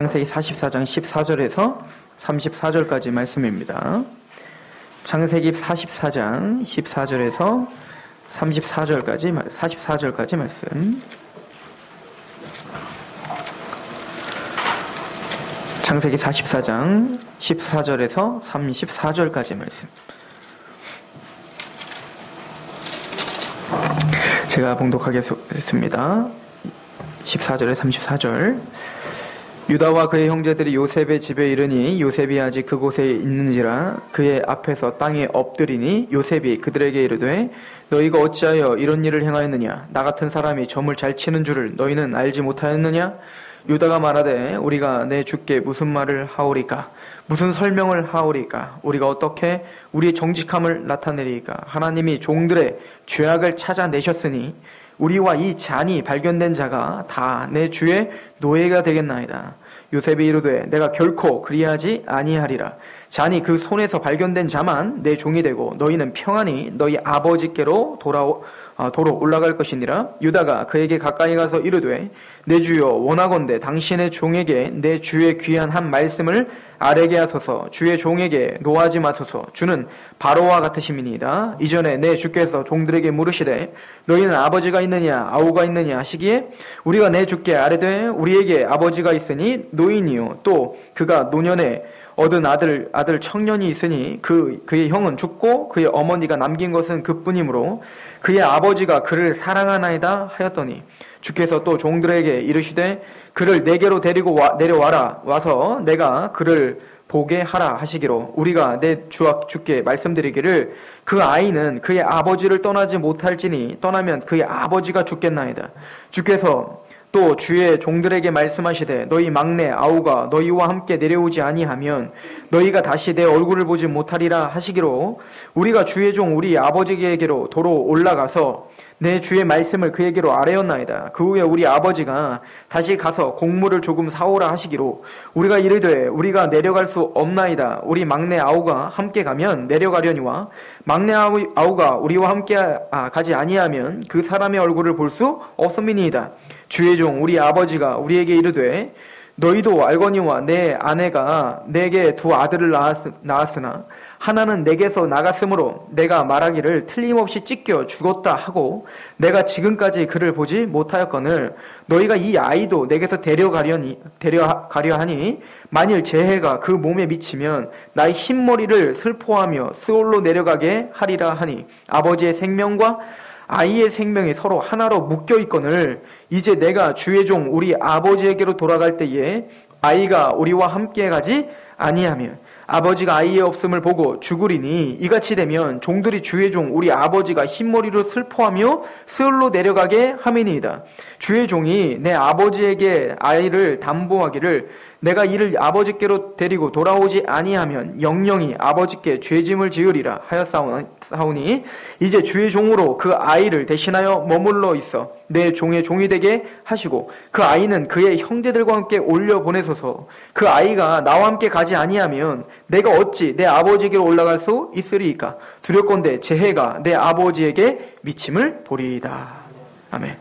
창세기 44장 14절에서 34절까지 말씀입니다. 창세기 44장 14절에서 44절까지 말씀. 창세기 44장 14절에서 34절까지 말씀. 제가 봉독하겠습니다. 14절에 34절. 유다와 그의 형제들이 요셉의 집에 이르니 요셉이 아직 그곳에 있는지라 그의 앞에서 땅에 엎드리니 요셉이 그들에게 이르되 너희가 어찌하여 이런 일을 행하였느냐? 나 같은 사람이 점을 잘 치는 줄을 너희는 알지 못하였느냐? 유다가 말하되 우리가 내 주께 무슨 말을 하오리까? 무슨 설명을 하오리까? 우리가 어떻게 우리의 정직함을 나타내리까? 하나님이 종들의 죄악을 찾아내셨으니 우리와 이 잔이 발견된 자가 다 내 주의 노예가 되겠나이다. 요셉이 이르되 내가 결코 그리하지 아니하리라. 잔이 그 손에서 발견된 자만 내 종이 되고 너희는 평안히 너희 아버지께로 도로 올라갈 것이니라. 유다가 그에게 가까이 가서 이르되 내 주여 원하건대 당신의 종에게 내 주의 귀한 한 말씀을 아뢰게 하소서. 주의 종에게 노하지 마소서. 주는 바로와 같으심이니이다. 이전에 내 주께서 종들에게 물으시되 너희는 아버지가 있느냐 아우가 있느냐 하시기에 우리가 내 주께 아뢰되 우리에게 아버지가 있으니 노인이요 또 그가 노년에 얻은 아들 청년이 있으니 그의 형은 죽고 그의 어머니가 남긴 것은 그뿐이므로 그의 아버지가 그를 사랑하나이다 하였더니 주께서 또 종들에게 이르시되 그를 내게로 데리고 내려와라. 와서 내가 그를 보게 하라 하시기로 우리가 내 주께 말씀드리기를 그 아이는 그의 아버지를 떠나지 못할지니 떠나면 그의 아버지가 죽겠나이다. 주께서 또 주의 종들에게 말씀하시되 너희 막내 아우가 너희와 함께 내려오지 아니하면 너희가 다시 내 얼굴을 보지 못하리라 하시기로 우리가 주의 종 우리 아버지에게로 도로 올라가서 내 주의 말씀을 그에게로 아뢰었나이다. 그 후에 우리 아버지가 다시 가서 곡물을 조금 사오라 하시기로 우리가 이르되 우리가 내려갈 수 없나이다. 우리 막내 아우가 함께 가면 내려가려니와 막내 아우가 우리와 함께 가지 아니하면 그 사람의 얼굴을 볼 수 없음이니이다. 주의 종 우리 아버지가 우리에게 이르되 너희도 알거니와 내 아내가 내게 두 아들을 낳았으나 하나는 내게서 나갔으므로 내가 말하기를 틀림없이 찢겨 죽었다 하고 내가 지금까지 그를 보지 못하였거늘 너희가 이 아이도 내게서 데려가려 하니 만일 재해가 그 몸에 미치면 나의 흰머리를 슬퍼하며 스올로 내려가게 하리라 하니 아버지의 생명과 아이의 생명이 서로 하나로 묶여 있거늘 이제 내가 주의 종 우리 아버지에게로 돌아갈 때에 아이가 우리와 함께 가지 아니하면 아버지가 아이의 없음을 보고 죽으리니 이같이 되면 종들이 주의 종 우리 아버지가 흰머리로 슬퍼하며 스올로 내려가게 함이니이다. 주의 종이 내 아버지에게 아이를 담보하기를 내가 이를 아버지께로 데리고 돌아오지 아니하면 영영이 아버지께 죄짐을 지으리라 하였사오니 이제 주의 종으로 그 아이를 대신하여 머물러 있어 내 종의 종이 되게 하시고 그 아이는 그의 형제들과 함께 올려 보내소서. 그 아이가 나와 함께 가지 아니하면 내가 어찌 내 아버지에게로 올라갈 수 있으리이까? 두렵건대 재해가 내 아버지에게 미침을 보리이다. 아멘.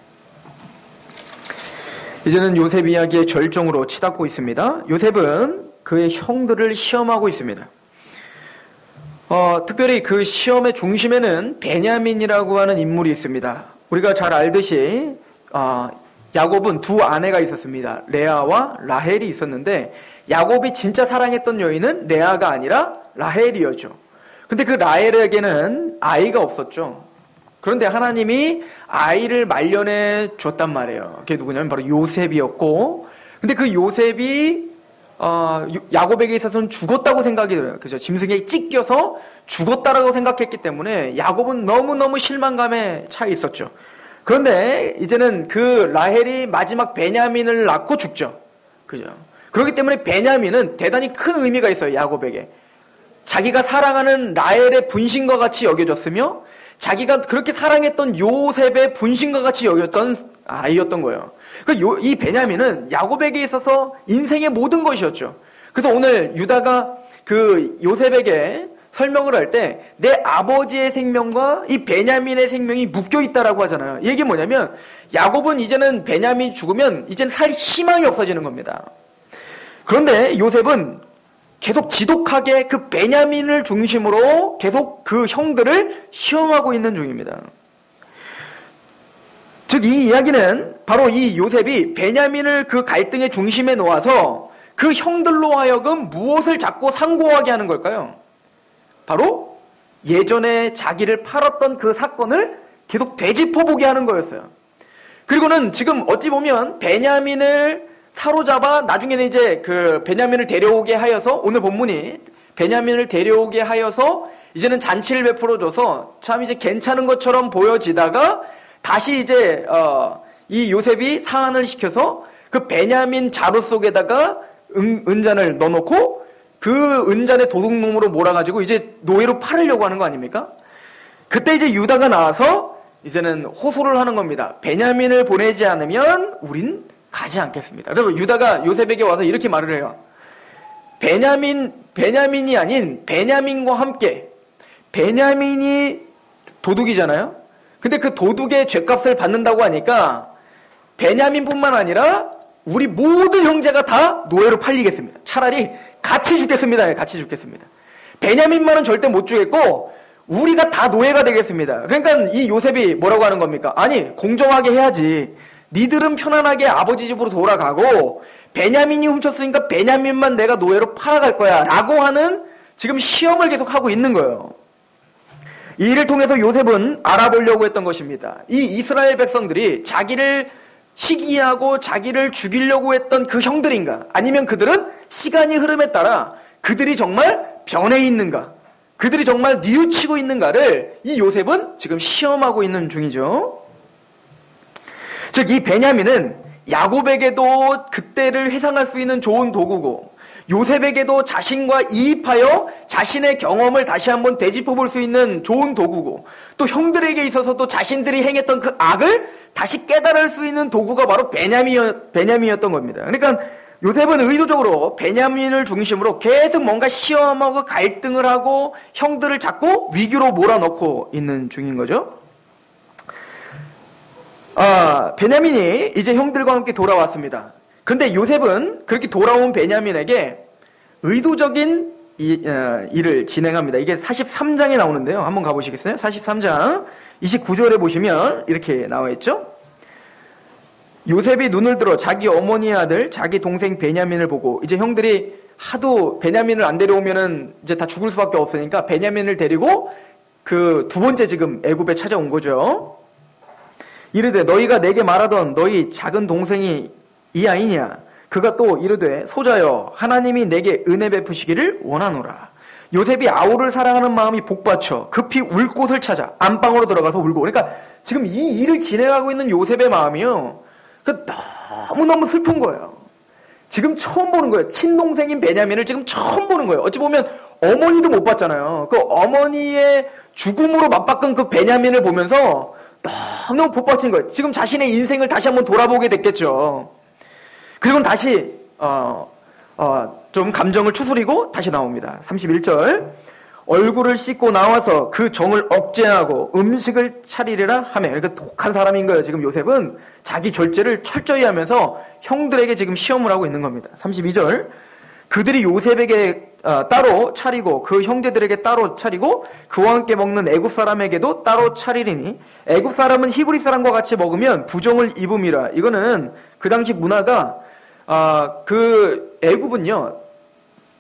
이제는 요셉 이야기의 절정으로 치닫고 있습니다. 요셉은 그의 형들을 시험하고 있습니다. 특별히 그 시험의 중심에는 베냐민이라고 하는 인물이 있습니다. 우리가 잘 알듯이 야곱은 두 아내가 있었습니다. 레아와 라헬이 있었는데 야곱이 진짜 사랑했던 여인은 레아가 아니라 라헬이었죠. 근데 그 라헬에게는 아이가 없었죠. 그런데 하나님이 아이를 마련해 줬단 말이에요. 그게 누구냐면 바로 요셉이었고, 근데 그 요셉이 야곱에게 있어서는 죽었다고 생각이 들어요. 그죠? 짐승에 찢겨서 죽었다라고 생각했기 때문에 야곱은 너무너무 실망감에 차 있었죠. 그런데 이제는 그 라헬이 마지막 베냐민을 낳고 죽죠. 그죠? 그렇기 때문에 베냐민은 대단히 큰 의미가 있어요. 야곱에게. 자기가 사랑하는 라헬의 분신과 같이 여겨졌으며 자기가 그렇게 사랑했던 요셉의 분신과 같이 여겼던 아이였던 거예요. 이 베냐민은 야곱에게 있어서 인생의 모든 것이었죠. 그래서 오늘 유다가 그 요셉에게 설명을 할 때 내 아버지의 생명과 이 베냐민의 생명이 묶여 있다라고 하잖아요. 이게 뭐냐면 야곱은 이제는 베냐민이 죽으면 이제는 살 희망이 없어지는 겁니다. 그런데 요셉은 계속 지독하게 그 베냐민을 중심으로 계속 그 형들을 시험하고 있는 중입니다. 즉, 이 이야기는 바로 이 요셉이 베냐민을 그 갈등의 중심에 놓아서 그 형들로 하여금 무엇을 자꾸 상고하게 하는 걸까요? 바로 예전에 자기를 팔았던 그 사건을 계속 되짚어보게 하는 거였어요. 그리고는 지금 어찌 보면 베냐민을 사로잡아 나중에는 이제 그 베냐민을 데려오게 하여서, 오늘 본문이 베냐민을 데려오게 하여서 이제는 잔치를 베풀어줘서 참 이제 괜찮은 것처럼 보여지다가 다시 이제 이 요셉이 사안을 시켜서 그 베냐민 자루 속에다가 은잔을 넣어놓고 그 은잔의 도둑놈으로 몰아가지고 이제 노예로 팔으려고 하는 거 아닙니까? 그때 이제 유다가 나와서 이제는 호소를 하는 겁니다. 베냐민을 보내지 않으면 우린 가지 않겠습니다. 그래서 유다가 요셉에게 와서 이렇게 말을 해요. 베냐민이 아닌 베냐민과 함께, 베냐민이 도둑이잖아요. 근데 그 도둑의 죗값을 받는다고 하니까 베냐민뿐만 아니라 우리 모든 형제가 다 노예로 팔리겠습니다. 차라리 같이 죽겠습니다. 같이 죽겠습니다. 베냐민만은 절대 못 주겠고 우리가 다 노예가 되겠습니다. 그러니까 이 요셉이 뭐라고 하는 겁니까? 아니, 공정하게 해야지. 니들은 편안하게 아버지 집으로 돌아가고 베냐민이 훔쳤으니까 베냐민만 내가 노예로 팔아갈 거야 라고 하는 지금 시험을 계속 하고 있는 거예요. 이 일을 통해서 요셉은 알아보려고 했던 것입니다. 이 이스라엘 백성들이 자기를 시기하고 자기를 죽이려고 했던 그 형들인가, 아니면 그들은 시간이 흐름에 따라 그들이 정말 변해 있는가, 그들이 정말 뉘우치고 있는가를 이 요셉은 지금 시험하고 있는 중이죠. 즉, 이 베냐민은 야곱에게도 그때를 회상할 수 있는 좋은 도구고, 요셉에게도 자신과 이입하여 자신의 경험을 다시 한번 되짚어 볼 수 있는 좋은 도구고, 또 형들에게 있어서도 자신들이 행했던 그 악을 다시 깨달을 수 있는 도구가 바로 베냐민이었던 겁니다. 그러니까 요셉은 의도적으로 베냐민을 중심으로 계속 뭔가 시험하고 갈등을 하고 형들을 자꾸 위기로 몰아넣고 있는 중인 거죠. 베냐민이 이제 형들과 함께 돌아왔습니다. 그런데 요셉은 그렇게 돌아온 베냐민에게 의도적인 일을 진행합니다. 이게 43장에 나오는데요. 한번 가보시겠어요? 43장 29절에 보시면 이렇게 나와 있죠. 요셉이 눈을 들어 자기 어머니의 아들 자기 동생 베냐민을 보고, 이제 형들이 하도 베냐민을 안 데려오면은 이제 다 죽을 수밖에 없으니까 베냐민을 데리고 그 두 번째 지금 애굽에 찾아온 거죠. 이르되 너희가 내게 말하던 너희 작은 동생이 이 아이냐? 그가 또 이르되 소자여 하나님이 내게 은혜 베푸시기를 원하노라. 요셉이 아우를 사랑하는 마음이 복받쳐 급히 울 곳을 찾아 안방으로 들어가서 울고. 그러니까 지금 이 일을 진행하고 있는 요셉의 마음이요, 너무너무 슬픈 거예요. 지금 처음 보는 거예요. 친동생인 베냐민을 지금 처음 보는 거예요. 어찌 보면 어머니도 못 봤잖아요. 그 어머니의 죽음으로 맞바꾼 그 베냐민을 보면서 너무 복받친 거예요. 지금 자신의 인생을 다시 한번 돌아보게 됐겠죠. 그리고 다시 좀 감정을 추스리고 다시 나옵니다. 31절 얼굴을 씻고 나와서 그 정을 억제하고 음식을 차리리라 하며. 그러니까 독한 사람인 거예요. 지금 요셉은 자기 절제를 철저히 하면서 형들에게 지금 시험을 하고 있는 겁니다. 32절 그들이 요셉에게 따로 차리고 그 형제들에게 따로 차리고 그와 함께 먹는 애굽 사람에게도 따로 차리리니 애굽 사람은 히브리 사람과 같이 먹으면 부정을 입음이라. 이거는 그 당시 문화가 그 애굽은요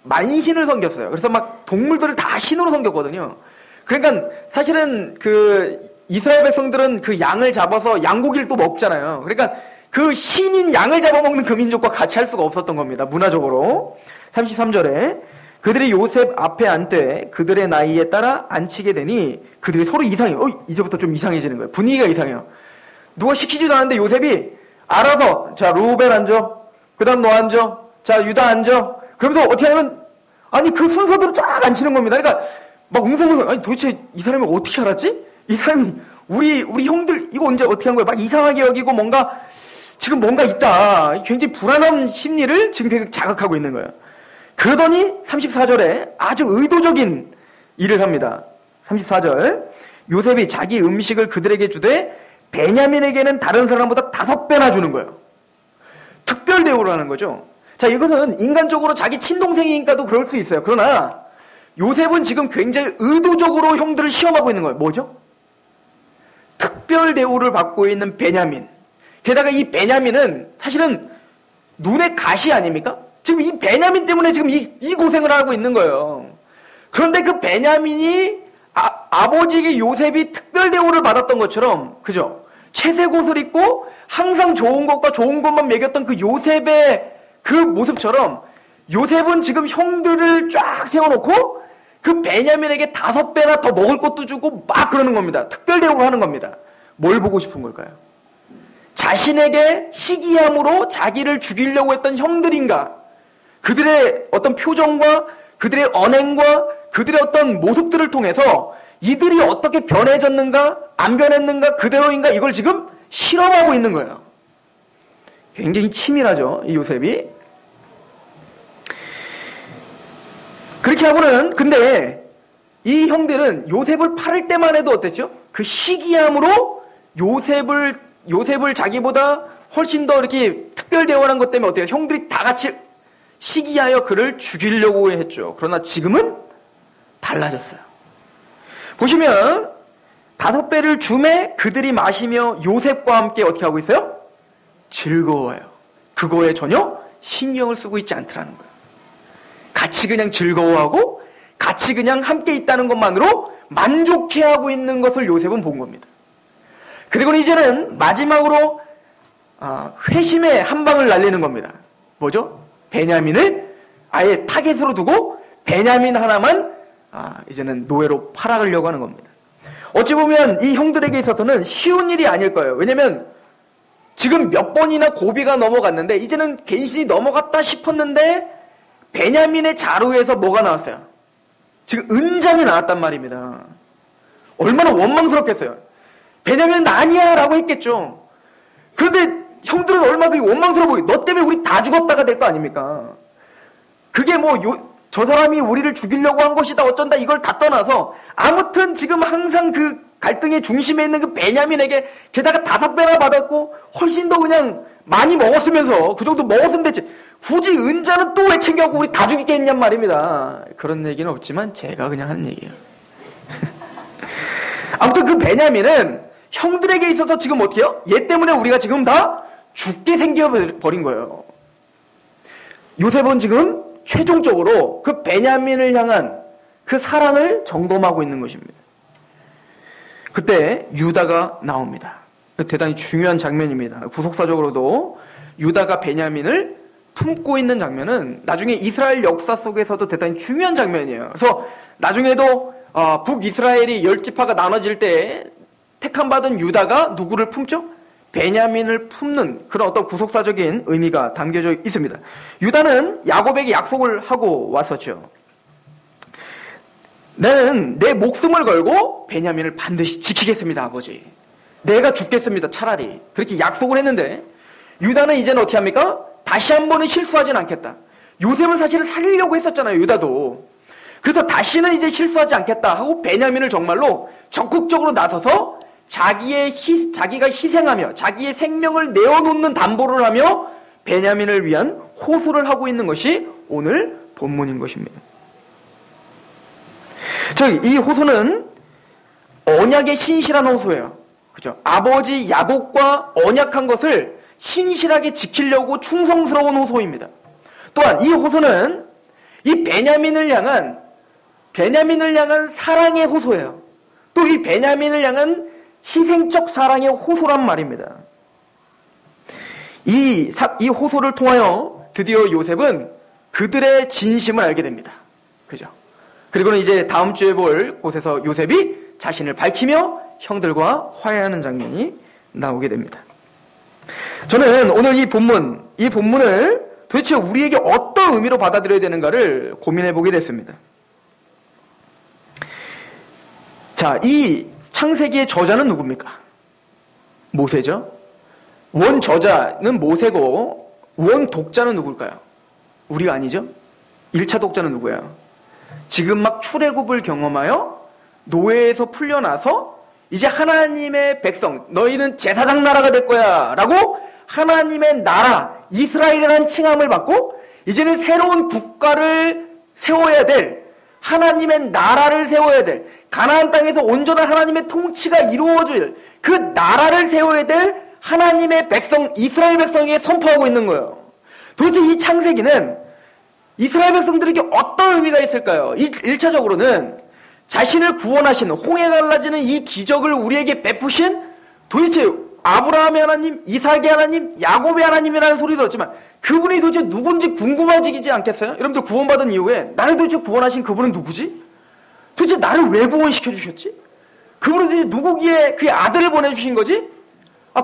만신을 섬겼어요. 그래서 막 동물들을 다 신으로 섬겼거든요. 그러니까 사실은 그 이스라엘 백성들은 그 양을 잡아서 양고기를 또 먹잖아요. 그러니까 그 신인 양을 잡아먹는 그 민족과 같이 할 수가 없었던 겁니다. 문화적으로. 33절에 그들이 요셉 앞에 앉되 그들의 나이에 따라 앉히게 되니 그들이 서로 이상해요. 이제부터 좀 이상해지는 거예요. 분위기가 이상해요. 누가 시키지도 않았는데 요셉이 알아서 자 루벤 앉아, 그 다음 너 앉아, 자 유다 앉아, 그러면서 어떻게 하냐면 아니 그 순서대로 쫙 앉히는 겁니다. 그러니까 막 웅성웅성, 아니 도대체 이 사람이 어떻게 알았지? 이 사람이 우리 형들 이거 언제 어떻게 한 거야? 막 이상하게 여기고 뭔가 지금 뭔가 있다. 굉장히 불안한 심리를 지금 계속 자극하고 있는 거예요. 그러더니 34절에 아주 의도적인 일을 합니다. 34절 요셉이 자기 음식을 그들에게 주되 베냐민에게는 다른 사람보다 5배나 주는 거예요. 특별 대우를 하는 거죠. 자, 이것은 인간적으로 자기 친동생이니까도 그럴 수 있어요. 그러나 요셉은 지금 굉장히 의도적으로 형들을 시험하고 있는 거예요. 뭐죠? 특별 대우를 받고 있는 베냐민. 게다가 이 베냐민은 사실은 눈의 가시 아닙니까? 지금 이 베냐민 때문에 지금 이 고생을 하고 있는 거예요. 그런데 그 베냐민이 아버지에게 요셉이 특별 대우를 받았던 것처럼, 그죠? 채색 옷을 입고 항상 좋은 것과 좋은 것만 먹였던 그 요셉의 그 모습처럼 요셉은 지금 형들을 쫙 세워놓고 그 베냐민에게 5배나 더 먹을 것도 주고 막 그러는 겁니다. 특별 대우를 하는 겁니다. 뭘 보고 싶은 걸까요? 자신에게 시기함으로 자기를 죽이려고 했던 형들인가? 그들의 어떤 표정과 그들의 언행과 그들의 어떤 모습들을 통해서 이들이 어떻게 변해졌는가, 안 변했는가, 그대로인가, 이걸 지금 실험하고 있는 거예요. 굉장히 치밀하죠, 이 요셉이. 그렇게 하고는, 근데 이 형들은 요셉을 팔을 때만 해도 어땠죠? 그 시기함으로 요셉을 자기보다 훨씬 더 이렇게 특별 대우한 것 때문에 어때요? 형들이 다 같이 시기하여 그를 죽이려고 했죠. 그러나 지금은 달라졌어요. 보시면 5배를 줌에 그들이 마시며 요셉과 함께 어떻게 하고 있어요? 즐거워요. 그거에 전혀 신경을 쓰고 있지 않더라는 거예요. 같이 그냥 즐거워하고 같이 그냥 함께 있다는 것만으로 만족해하고 있는 것을 요셉은 본 겁니다. 그리고 이제는 마지막으로 회심의 한 방을 날리는 겁니다. 뭐죠? 베냐민을 아예 타겟으로 두고 베냐민 하나만 이제는 노예로 팔아가려고 하는 겁니다. 어찌 보면 이 형들에게 있어서는 쉬운 일이 아닐 거예요. 왜냐면 지금 몇 번이나 고비가 넘어갔는데 이제는 갱신이 넘어갔다 싶었는데 베냐민의 자루에서 뭐가 나왔어요? 지금 은장이 나왔단 말입니다. 얼마나 원망스럽겠어요. 베냐민은 아니야 라고 했겠죠. 그런데 형들은 얼마나 원망스러워 보여요. 너 때문에 우리 다 죽었다가 될 거 아닙니까? 그게 저 사람이 우리를 죽이려고 한 것이다 어쩐다 이걸 다 떠나서 아무튼 지금 항상 그 갈등의 중심에 있는 그 베냐민에게 게다가 5배나 받았고 훨씬 더 그냥 많이 먹었으면서 그 정도 먹었으면 됐지. 굳이 은자는 또 왜 챙겨갖고 우리 다 죽이겠냔 말입니다. 그런 얘기는 없지만 제가 그냥 하는 얘기예요. 아무튼 그 베냐민은 형들에게 있어서 지금 어떻게 해요? 얘 때문에 우리가 지금 다 죽게 생겨버린 거예요. 요셉은 지금 최종적으로 그 베냐민을 향한 그 사랑을 점검하고 있는 것입니다. 그때 유다가 나옵니다. 대단히 중요한 장면입니다. 구속사적으로도 유다가 베냐민을 품고 있는 장면은 나중에 이스라엘 역사 속에서도 대단히 중요한 장면이에요. 그래서 나중에도 북이스라엘이 10지파가 나눠질 때 택함받은 유다가 누구를 품죠? 베냐민을 품는 그런 어떤 구속사적인 의미가 담겨져 있습니다. 유다는 야곱에게 약속을 하고 왔었죠. 나는 내 목숨을 걸고 베냐민을 반드시 지키겠습니다, 아버지. 내가 죽겠습니다, 차라리. 그렇게 약속을 했는데 유다는 이제는 어떻게 합니까? 다시 한 번은 실수하진 않겠다. 요셉을 사실은 살리려고 했었잖아요, 유다도. 그래서 다시는 이제 실수하지 않겠다 하고 베냐민을 정말로 적극적으로 나서서 자기가 희생하며 자기의 생명을 내어놓는 담보를 하며 베냐민을 위한 호소를 하고 있는 것이 오늘 본문인 것입니다. 이 호소는 언약의 신실한 호소예요. 그죠? 아버지 야곱과 언약한 것을 신실하게 지키려고 충성스러운 호소입니다. 또한 이 호소는 이 베냐민을 향한 사랑의 호소예요. 또 이 베냐민을 향한 희생적 사랑의 호소란 말입니다. 이 호소를 통하여 드디어 요셉은 그들의 진심을 알게 됩니다. 그죠? 그리고는 이제 다음 주에 볼 곳에서 요셉이 자신을 밝히며 형들과 화해하는 장면이 나오게 됩니다. 저는 오늘 이 본문을 도대체 우리에게 어떤 의미로 받아들여야 되는가를 고민해 보게 됐습니다. 자, 이 창세기의 저자는 누굽니까? 모세죠. 원 저자는 모세고 원 독자는 누굴까요? 우리가 아니죠. 1차 독자는 누구예요? 지금 막 출애굽을 경험하여 노예에서 풀려나서 이제 하나님의 백성, 너희는 제사장 나라가 될 거야 라고 하나님의 나라, 이스라엘이라는 칭함을 받고 이제는 새로운 국가를 세워야 될, 하나님의 나라를 세워야 될, 가나안 땅에서 온전한 하나님의 통치가 이루어질 그 나라를 세워야 될 하나님의 백성, 이스라엘 백성에게 선포하고 있는 거예요. 도대체 이 창세기는 이스라엘 백성들에게 어떤 의미가 있을까요? 1차적으로는 자신을 구원하시는, 홍해 갈라지는 이 기적을 우리에게 베푸신 도대체 아브라함의 하나님, 이삭의 하나님, 야곱의 하나님이라는 소리 들었지만 그분이 도대체 누군지 궁금해지지 않겠어요? 여러분들 구원받은 이후에 나를 도대체 구원하신 그분은 누구지? 도대체 나를 왜 구원시켜 주셨지? 그분은 도대체 누구기에 그의 아들을 보내주신 거지?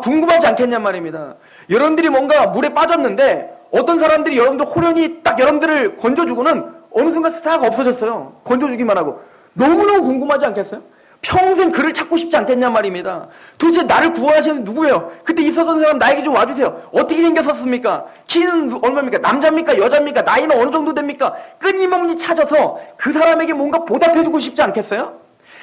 궁금하지 않겠냔 말입니다. 여러분들이 뭔가 물에 빠졌는데 어떤 사람들이 여러분들 호련히 딱 여러분들을 건져주고는 어느 순간 싹 없어졌어요. 건져주기만 하고. 너무너무 궁금하지 않겠어요? 평생 그를 찾고 싶지 않겠냔 말입니다. 도대체 나를 구원하시는 누구예요? 그때 있었던 사람 나에게 좀 와주세요. 어떻게 생겼었습니까? 키는 얼마입니까? 남자입니까? 여자입니까? 나이는 어느 정도 됩니까? 끊임없이 찾아서 그 사람에게 뭔가 보답해주고 싶지 않겠어요?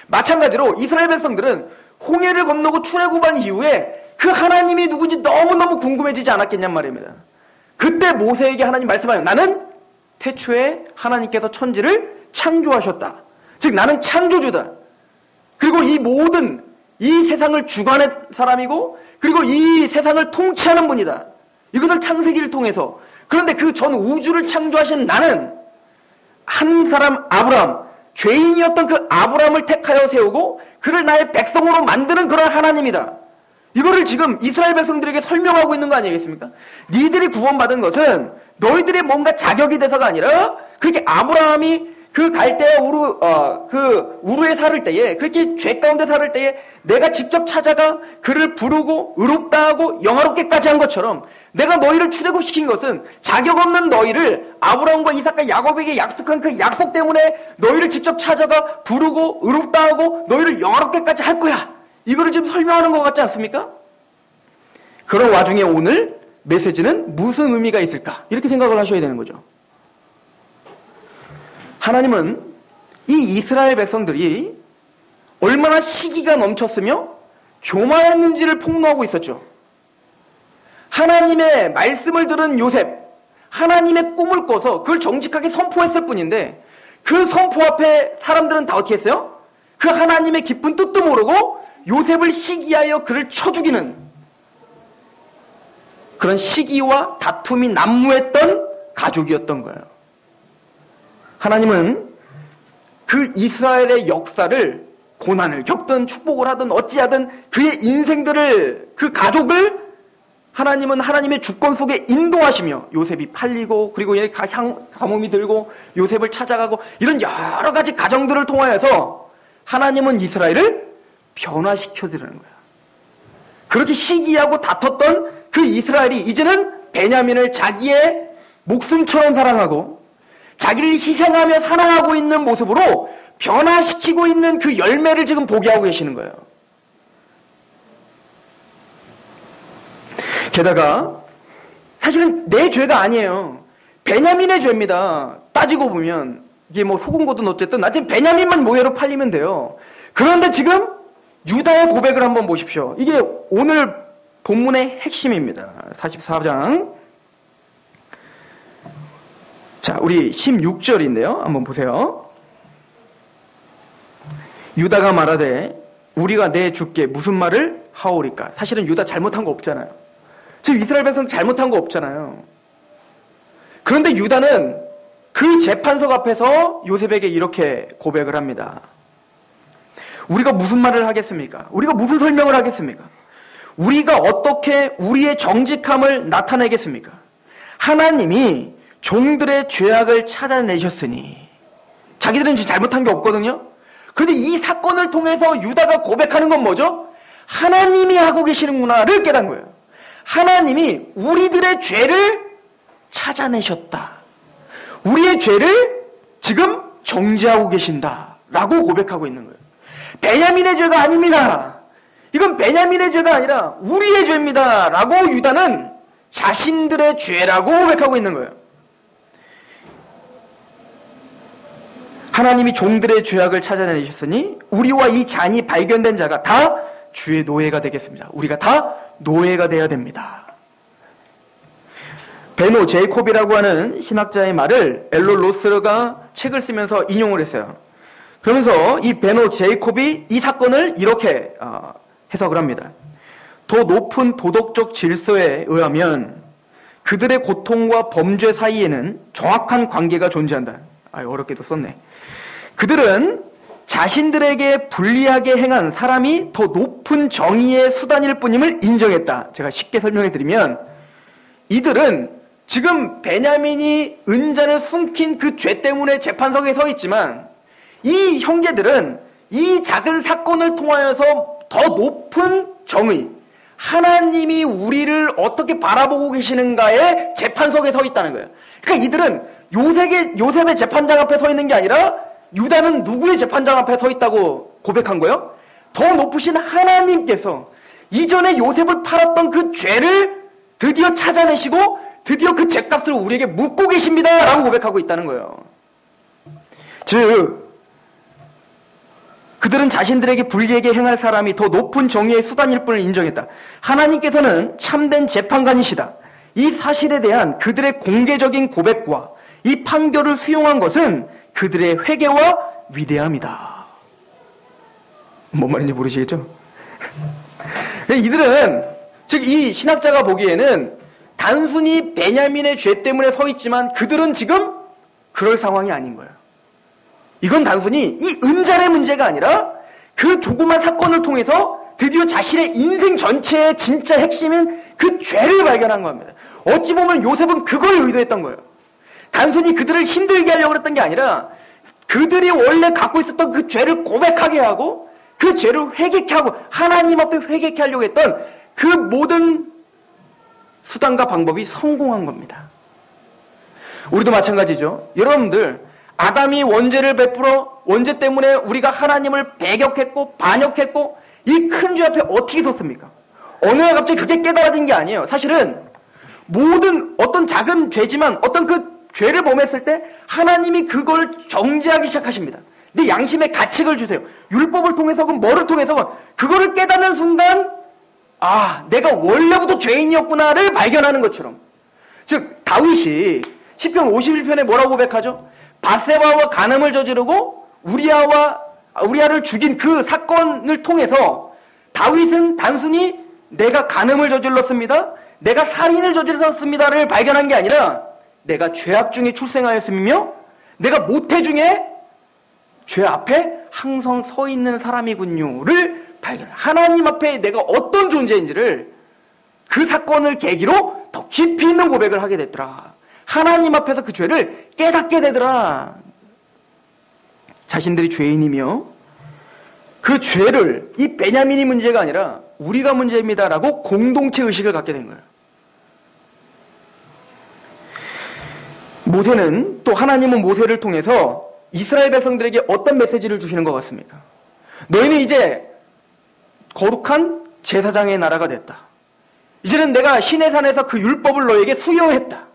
마찬가지로 이스라엘 백성들은 홍해를 건너고 출애굽한 이후에 그 하나님이 누군지 너무너무 궁금해지지 않았겠냔 말입니다. 그때 모세에게 하나님 말씀하여 나는 태초에 하나님께서 천지를 창조하셨다. 즉 나는 창조주다. 그리고 이 모든 이 세상을 주관한 사람이고 그리고 이 세상을 통치하는 분이다. 이것을 창세기를 통해서. 그런데 그 전 우주를 창조하신 나는 한 사람 아브라함, 죄인이었던 그 아브라함을 택하여 세우고 그를 나의 백성으로 만드는 그런 하나님이다. 이거를 지금 이스라엘 백성들에게 설명하고 있는 거 아니겠습니까? 니들이 구원받은 것은 너희들의 뭔가 자격이 돼서가 아니라 그렇게 아브라함이 그 갈대아 우르에 살을 때에 그렇게 죄 가운데 살을 때에 내가 직접 찾아가 그를 부르고 의롭다 하고 영화롭게까지 한 것처럼 내가 너희를 출애굽시킨 것은 자격 없는 너희를 아브라함과 이삭과 야곱에게 약속한 그 약속 때문에 너희를 직접 찾아가 부르고 의롭다 하고 너희를 영화롭게까지 할 거야. 이거를 지금 설명하는 것 같지 않습니까? 그런 와중에 오늘 메시지는 무슨 의미가 있을까? 이렇게 생각을 하셔야 되는 거죠. 하나님은 이 이스라엘 백성들이 얼마나 시기가 넘쳤으며 교만했는지를 폭로하고 있었죠. 하나님의 말씀을 들은 요셉, 하나님의 꿈을 꿔서 그걸 정직하게 선포했을 뿐인데 그 선포 앞에 사람들은 다 어떻게 했어요? 그 하나님의 깊은 뜻도 모르고 요셉을 시기하여 그를 쳐 죽이는 그런 시기와 다툼이 난무했던 가족이었던 거예요. 하나님은 그 이스라엘의 역사를 고난을 겪든 축복을 하든 어찌하든 그의 인생들을 그 가족을 하나님은 하나님의 주권 속에 인도하시며 요셉이 팔리고 그리고 가뭄이 들고 요셉을 찾아가고 이런 여러 가지 가정들을 통하여서 하나님은 이스라엘을 변화시켜드리는 거예요. 그렇게 시기하고 다퉜던 그 이스라엘이 이제는 베냐민을 자기의 목숨처럼 사랑하고 자기를 희생하며 사랑하고 있는 모습으로 변화시키고 있는 그 열매를 지금 보게 하고 계시는 거예요. 게다가 사실은 내 죄가 아니에요. 베냐민의 죄입니다. 따지고 보면 이게 뭐 소금거든 어쨌든 나한테 베냐민만 모해로 팔리면 돼요. 그런데 지금 유다의 고백을 한번 보십시오. 이게 오늘 본문의 핵심입니다. 44장. 자, 우리 16절인데요. 한번 보세요. 유다가 말하되 우리가 내 주께 무슨 말을 하오리까? 사실은 유다 잘못한 거 없잖아요. 지금 이스라엘 백성 잘못한 거 없잖아요. 그런데 유다는 그 재판석 앞에서 요셉에게 이렇게 고백을 합니다. 우리가 무슨 말을 하겠습니까? 우리가 무슨 설명을 하겠습니까? 우리가 어떻게 우리의 정직함을 나타내겠습니까? 하나님이 종들의 죄악을 찾아내셨으니 자기들은 잘못한 게 없거든요. 그런데 이 사건을 통해서 유다가 고백하는 건 뭐죠? 하나님이 하고 계시는구나를 깨달은 거예요. 하나님이 우리들의 죄를 찾아내셨다. 우리의 죄를 지금 정죄하고 계신다라고 고백하고 있는 거예요. 베냐민의 죄가 아닙니다. 이건 베냐민의 죄가 아니라 우리의 죄입니다 라고 유다는 자신들의 죄라고 고백하고 있는 거예요. 하나님이 종들의 죄악을 찾아내셨으니 우리와 이 잔이 발견된 자가 다 주의 노예가 되겠습니다. 우리가 다 노예가 되어야 됩니다. 베노 제이콥이라고 하는 신학자의 말을 엘론 로스가 책을 쓰면서 인용을 했어요. 그러면서 이 베노 제이콥이 이 사건을 이렇게 해석을 합니다. 더 높은 도덕적 질서에 의하면 그들의 고통과 범죄 사이에는 정확한 관계가 존재한다. 어렵게도 썼네. 그들은 자신들에게 불리하게 행한 사람이 더 높은 정의의 수단일 뿐임을 인정했다. 제가 쉽게 설명해 드리면 이들은 지금 베냐민이 은자를 숨긴 그 죄 때문에 재판석에 서 있지만 이 형제들은 이 작은 사건을 통하여서 더 높은 정의, 하나님이 우리를 어떻게 바라보고 계시는가에 재판석에 서 있다는 거예요. 그러니까 이들은 요셉의 재판장 앞에 서 있는 게 아니라 유다는 누구의 재판장 앞에 서 있다고 고백한 거예요? 더 높으신 하나님께서 이전에 요셉을 팔았던 그 죄를 드디어 찾아내시고 드디어 그 죄값을 우리에게 묻고 계십니다 라고 고백하고 있다는 거예요. 즉 그들은 자신들에게 불리하게 행할 사람이 더 높은 정의의 수단일 뿐을 인정했다. 하나님께서는 참된 재판관이시다. 이 사실에 대한 그들의 공개적인 고백과 이 판결을 수용한 것은 그들의 회개와 위대함이다. 뭔 말인지 모르시겠죠? 이들은 즉 이 신학자가 보기에는 단순히 베냐민의 죄 때문에 서 있지만 그들은 지금 그럴 상황이 아닌 거예요. 이건 단순히 이 은잔의 문제가 아니라 그 조그만 사건을 통해서 드디어 자신의 인생 전체의 진짜 핵심인 그 죄를 발견한 겁니다. 어찌 보면 요셉은 그걸 의도했던 거예요. 단순히 그들을 힘들게 하려고 했던 게 아니라 그들이 원래 갖고 있었던 그 죄를 고백하게 하고 그 죄를 회개케 하고 하나님 앞에 회개케 하려고 했던 그 모든 수단과 방법이 성공한 겁니다. 우리도 마찬가지죠. 여러분들 아담이 원죄를 베풀어 원죄 때문에 우리가 하나님을 배격했고 반역했고 이 큰 죄 앞에 어떻게 섰습니까? 어느 날 갑자기 그게 깨달아진 게 아니에요. 사실은 모든 어떤 작은 죄지만 어떤 그 죄를 범했을 때 하나님이 그걸 정죄하기 시작하십니다. 네 양심의 가책을 주세요. 율법을 통해서 그럼 뭐를 통해서 그거를 깨닫는 순간 내가 원래부터 죄인이었구나를 발견하는 것처럼. 즉 다윗이 시편 51편에 뭐라고 고백하죠? 바세바와 간음을 저지르고 우리아를 죽인 그 사건을 통해서 다윗은 단순히 내가 간음을 저질렀습니다, 내가 살인을 저질렀습니다를 발견한 게 아니라 내가 죄악 중에 출생하였으며 내가 모태 중에 죄 앞에 항상 서 있는 사람이군요를 발견. 하나님 앞에 내가 어떤 존재인지를 그 사건을 계기로 더 깊이 있는 고백을 하게 됐더라. 하나님 앞에서 그 죄를 깨닫게 되더라. 자신들이 죄인이며 그 죄를 이 베냐민이 문제가 아니라 우리가 문제입니다라고 공동체 의식을 갖게 된 거예요. 모세는 또 하나님은 모세를 통해서 이스라엘 백성들에게 어떤 메시지를 주시는 것 같습니까? 너희는 이제 거룩한 제사장의 나라가 됐다. 이제는 내가 시내산에서 그 율법을 너희에게 수여했다.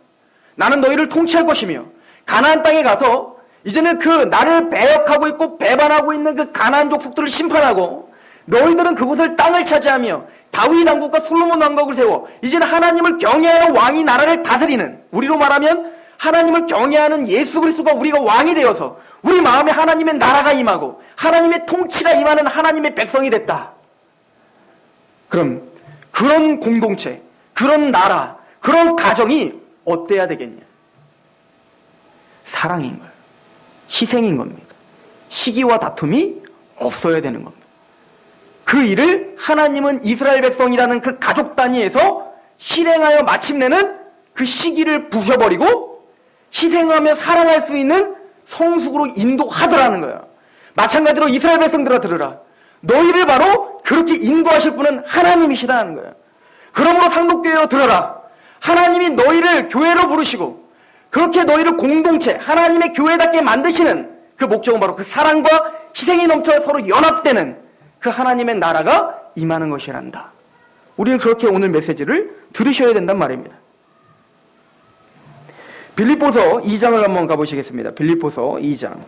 나는 너희를 통치할 것이며 가나안 땅에 가서 이제는 그 나를 배역하고 있고 배반하고 있는 그 가나안 족속들을 심판하고 너희들은 그곳을 땅을 차지하며 다윗 왕국과 솔로몬 왕국을 세워 이제는 하나님을 경외하는 왕이 나라를 다스리는, 우리로 말하면 하나님을 경외하는 예수 그리스도가 우리가 왕이 되어서 우리 마음에 하나님의 나라가 임하고 하나님의 통치가 임하는 하나님의 백성이 됐다. 그럼 그런 공동체, 그런 나라, 그런 가정이 어때야 되겠냐? 사랑인 거예요. 희생인 겁니다. 시기와 다툼이 없어야 되는 겁니다. 그 일을 하나님은 이스라엘 백성이라는 그 가족 단위에서 실행하여 마침내는 그 시기를 부셔버리고 희생하며 사랑할 수 있는 성숙으로 인도하더라는 거예요. 마찬가지로 이스라엘 백성들아 들으라. 너희를 바로 그렇게 인도하실 분은 하나님이시다는 거예요. 그러므로 상독교회로 들어라. 하나님이 너희를 교회로 부르시고 그렇게 너희를 공동체, 하나님의 교회답게 만드시는 그 목적은 바로 그 사랑과 희생이 넘쳐 서로 연합되는 그 하나님의 나라가 임하는 것이란다. 우리는 그렇게 오늘 메시지를 들으셔야 된단 말입니다. 빌립보서 2장을 한번 가보시겠습니다. 빌립보서 2장.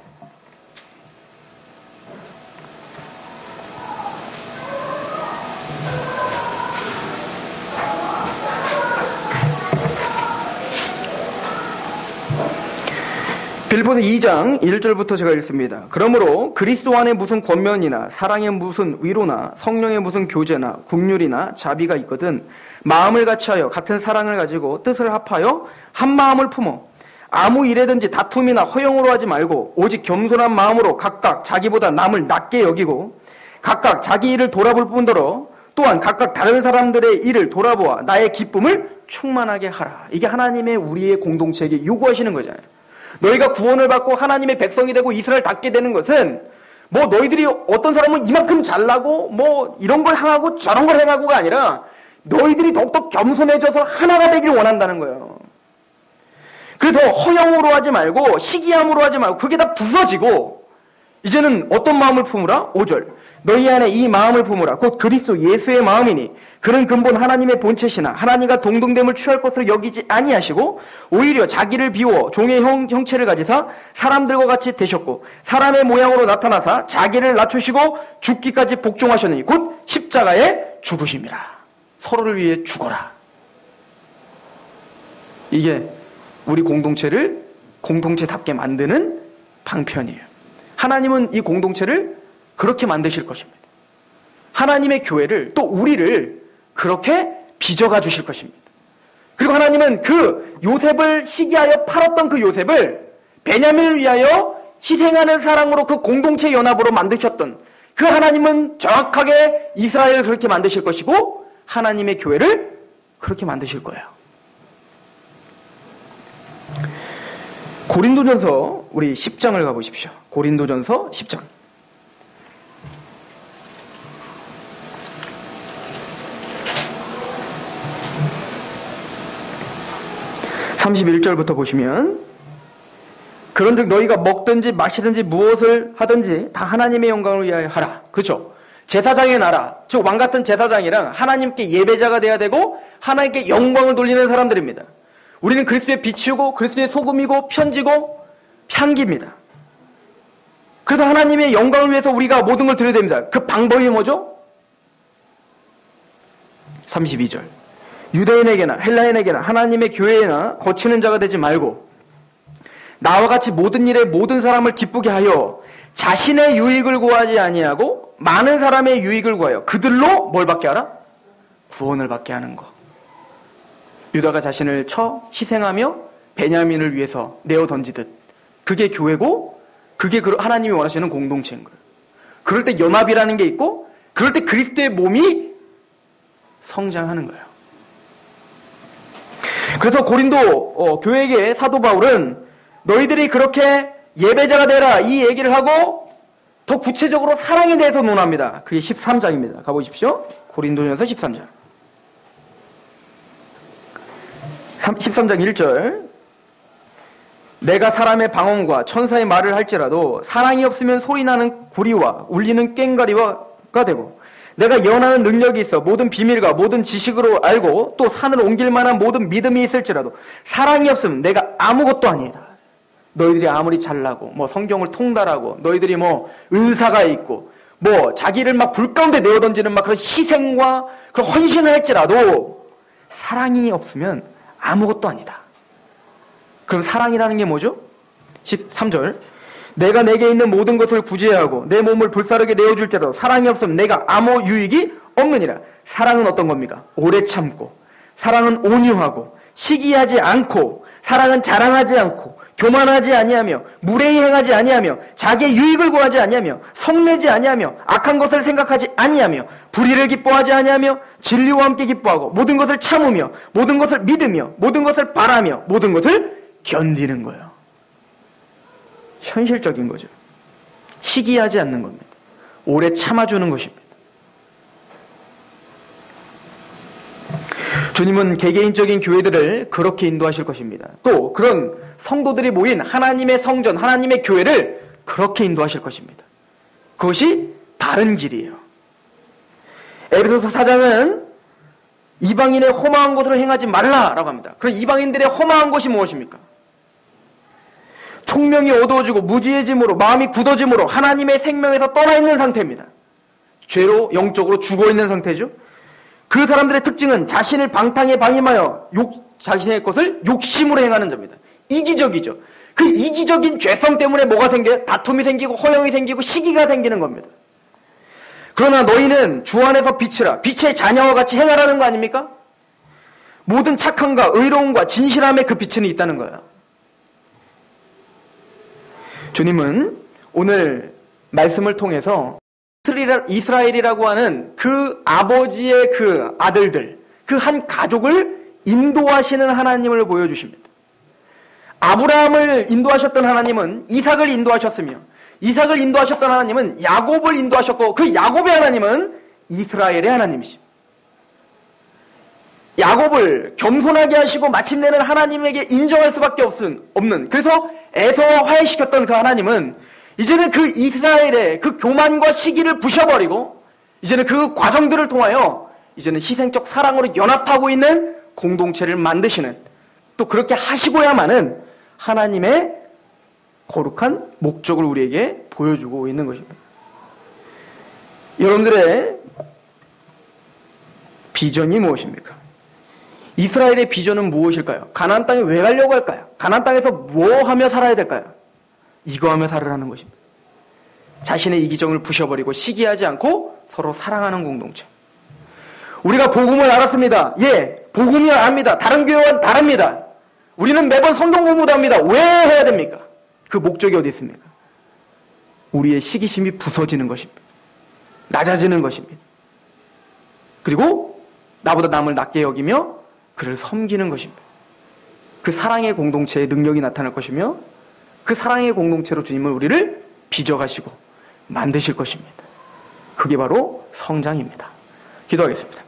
빌립보서 2장 1절부터 제가 읽습니다. 그러므로 그리스도 안에 무슨 권면이나 사랑의 무슨 위로나 성령의 무슨 교제나 긍휼이나 자비가 있거든 마음을 같이하여 같은 사랑을 가지고 뜻을 합하여 한 마음을 품어 아무 일에든지 다툼이나 허용으로 하지 말고 오직 겸손한 마음으로 각각 자기보다 남을 낮게 여기고 각각 자기 일을 돌아볼 뿐더러 또한 각각 다른 사람들의 일을 돌아보아 나의 기쁨을 충만하게 하라. 이게 하나님의 우리의 공동체에게 요구하시는 거잖아요. 너희가 구원을 받고 하나님의 백성이 되고 이스라엘 닿게 되는 것은 뭐 너희들이 어떤 사람은 이만큼 잘나고 뭐 이런 걸 행하고 저런 걸 행하고가 아니라 너희들이 더욱더 겸손해져서 하나가 되기를 원한다는 거예요. 그래서 허영으로 하지 말고 시기함으로 하지 말고 그게 다 부서지고 이제는 어떤 마음을 품으라? 5절 너희 안에 이 마음을 품으라 곧 그리스도 예수의 마음이니 그는 근본 하나님의 본체시나 하나님과 동등됨을 취할 것을 여기지 아니하시고 오히려 자기를 비워 종의 형체를 가지사 사람들과 같이 되셨고 사람의 모양으로 나타나사 자기를 낮추시고 죽기까지 복종하셨으니 곧 십자가에 죽으심이라. 서로를 위해 죽어라. 이게 우리 공동체를 공동체답게 만드는 방편이에요. 하나님은 이 공동체를 그렇게 만드실 것입니다. 하나님의 교회를 또 우리를 그렇게 빚어가 주실 것입니다. 그리고 하나님은 그 요셉을 시기하여 팔았던 그 요셉을 베냐민을 위하여 희생하는 사랑으로 그 공동체 연합으로 만드셨던 그 하나님은 정확하게 이스라엘을 그렇게 만드실 것이고 하나님의 교회를 그렇게 만드실 거예요. 고린도전서 우리 10장을 가보십시오. 고린도전서 10장. 31절부터 보시면 그런즉 너희가 먹든지 마시든지 무엇을 하든지 다 하나님의 영광을 위하여 하라. 그렇죠? 제사장의 나라, 즉 왕같은 제사장이랑 하나님께 예배자가 돼야 되고 하나님께 영광을 돌리는 사람들입니다. 우리는 그리스도의 빛이고 그리스도의 소금이고 편지고 향기입니다. 그래서 하나님의 영광을 위해서 우리가 모든 걸 드려야 됩니다. 그 방법이 뭐죠? 32절 유대인에게나 헬라인에게나 하나님의 교회에나 거치는 자가 되지 말고 나와 같이 모든 일에 모든 사람을 기쁘게 하여 자신의 유익을 구하지 아니하고 많은 사람의 유익을 구하여 그들로 뭘 받게 하라? 구원을 받게 하는 것. 유다가 자신을 쳐 희생하며 베냐민을 위해서 내어 던지듯 그게 교회고 그게 하나님이 원하시는 공동체인 거예요. 그럴 때 연합이라는 게 있고 그럴 때 그리스도의 몸이 성장하는 거예요. 그래서 고린도 교회에게 사도 바울은 너희들이 그렇게 예배자가 되라 이 얘기를 하고 더 구체적으로 사랑에 대해서 논합니다. 그게 13장입니다. 가보십시오. 고린도전서 13장. 13장 1절 내가 사람의 방언과 천사의 말을 할지라도 사랑이 없으면 소리나는 구리와 울리는 꽹과리가 되고 내가 예언하는 능력이 있어 모든 비밀과 모든 지식으로 알고 또 산을 옮길 만한 모든 믿음이 있을지라도 사랑이 없으면 내가 아무것도 아니다. 너희들이 아무리 잘나고 뭐 성경을 통달하고 너희들이 뭐 은사가 있고 뭐 자기를 막 불 가운데 내어 던지는 막 그런 희생과 그런 헌신을 할지라도 사랑이 없으면 아무것도 아니다. 그럼 사랑이라는 게 뭐죠? 13절 내가 내게 있는 모든 것을 구제하고 내 몸을 불사르게 내어줄지라도 사랑이 없으면 내가 아무 유익이 없느니라. 사랑은 어떤 겁니까? 오래 참고 사랑은 온유하고 시기하지 않고 사랑은 자랑하지 않고 교만하지 아니하며 무례히 행하지 아니하며 자기의 유익을 구하지 아니하며 성내지 아니하며 악한 것을 생각하지 아니하며 불의를 기뻐하지 아니하며 진리와 함께 기뻐하고 모든 것을 참으며 모든 것을 믿으며 모든 것을 바라며 모든 것을 견디는 거예요. 현실적인 거죠. 시기하지 않는 겁니다. 오래 참아주는 것입니다. 주님은 개개인적인 교회들을 그렇게 인도하실 것입니다. 또 그런 성도들이 모인 하나님의 성전, 하나님의 교회를 그렇게 인도하실 것입니다. 그것이 바른 길이에요. 에베소서 4장은 이방인의 험한 것으로 행하지 말라라고 합니다. 그럼 이방인들의 험한 것이 무엇입니까? 총명이 어두워지고 무지해짐으로 마음이 굳어짐으로 하나님의 생명에서 떠나 있는 상태입니다. 죄로 영적으로 죽어있는 상태죠. 그 사람들의 특징은 자신을 방탕에 방임하여 자신의 것을 욕심으로 행하는 자입니다. 이기적이죠. 그 이기적인 죄성 때문에 뭐가 생겨요? 다툼이 생기고 허영이 생기고 시기가 생기는 겁니다. 그러나 너희는 주 안에서 빛이라, 빛의 자녀와 같이 행하라는 거 아닙니까? 모든 착함과 의로움과 진실함의 그 빛은 있다는 거예요. 주님은 오늘 말씀을 통해서 이스라엘이라고 하는 그 아버지의 그 아들들, 그 한 가족을 인도하시는 하나님을 보여주십니다. 아브라함을 인도하셨던 하나님은 이삭을 인도하셨으며, 이삭을 인도하셨던 하나님은 야곱을 인도하셨고, 그 야곱의 하나님은 이스라엘의 하나님이십니다. 야곱을 겸손하게 하시고 마침내는 하나님에게 인정할 수밖에 없는, 그래서 에서와 화해시켰던 그 하나님은 이제는 그 이스라엘의 그 교만과 시기를 부셔버리고, 이제는 그 과정들을 통하여 이제는 희생적 사랑으로 연합하고 있는 공동체를 만드시는, 또 그렇게 하시고야만은 하나님의 거룩한 목적을 우리에게 보여주고 있는 것입니다. 여러분들의 비전이 무엇입니까? 이스라엘의 비전은 무엇일까요? 가나안 땅에 왜 가려고 할까요? 가나안 땅에서 뭐 하며 살아야 될까요? 이거 하며 살으라는 것입니다. 자신의 이기적을 부셔버리고 시기하지 않고 서로 사랑하는 공동체. 우리가 복음을 알았습니다. 예, 복음이 압니다. 다른 교회와는 다릅니다. 우리는 매번 성경 공부도 합니다. 왜 해야 됩니까? 그 목적이 어디 있습니까? 우리의 시기심이 부서지는 것입니다. 낮아지는 것입니다. 그리고 나보다 남을 낮게 여기며 그를 섬기는 것입니다. 그 사랑의 공동체의 능력이 나타날 것이며, 그 사랑의 공동체로 주님은 우리를 빚어가시고 만드실 것입니다. 그게 바로 성장입니다. 기도하겠습니다.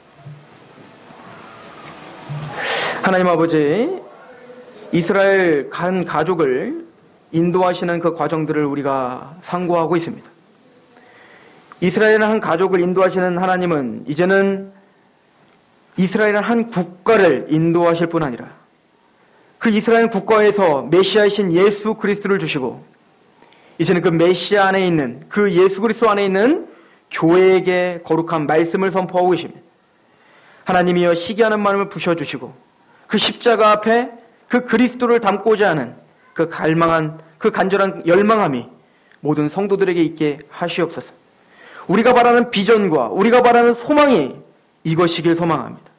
하나님 아버지, 이스라엘 간 가족을 인도하시는 그 과정들을 우리가 상고하고 있습니다. 이스라엘 한 가족을 인도하시는 하나님은 이제는 이스라엘 한 국가를 인도하실 뿐 아니라 그 이스라엘 국가에서 메시아이신 예수 그리스도를 주시고, 이제는 그 메시아 안에 있는, 그 예수 그리스도 안에 있는 교회에게 거룩한 말씀을 선포하고 계십니다. 하나님이여, 시기하는 마음을 부셔주시고 그 십자가 앞에 그 그리스도를 담고자 하는 그 갈망한, 그 간절한 열망함이 모든 성도들에게 있게 하시옵소서. 우리가 바라는 비전과 우리가 바라는 소망이 이것이길 소망합니다.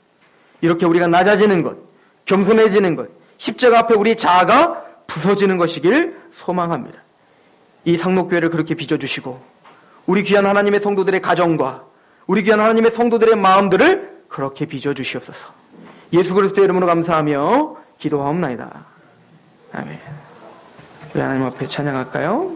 이렇게 우리가 낮아지는 것, 겸손해지는 것, 십자가 앞에 우리의 자아가 부서지는 것이길 소망합니다. 이 상록교회를 그렇게 빚어주시고 우리 귀한 하나님의 성도들의 가정과 우리 귀한 하나님의 성도들의 마음들을 그렇게 빚어주시옵소서. 예수 그리스도의 이름으로 감사하며 기도하옵나이다. 아멘. 우리 하나님 앞에 찬양할까요?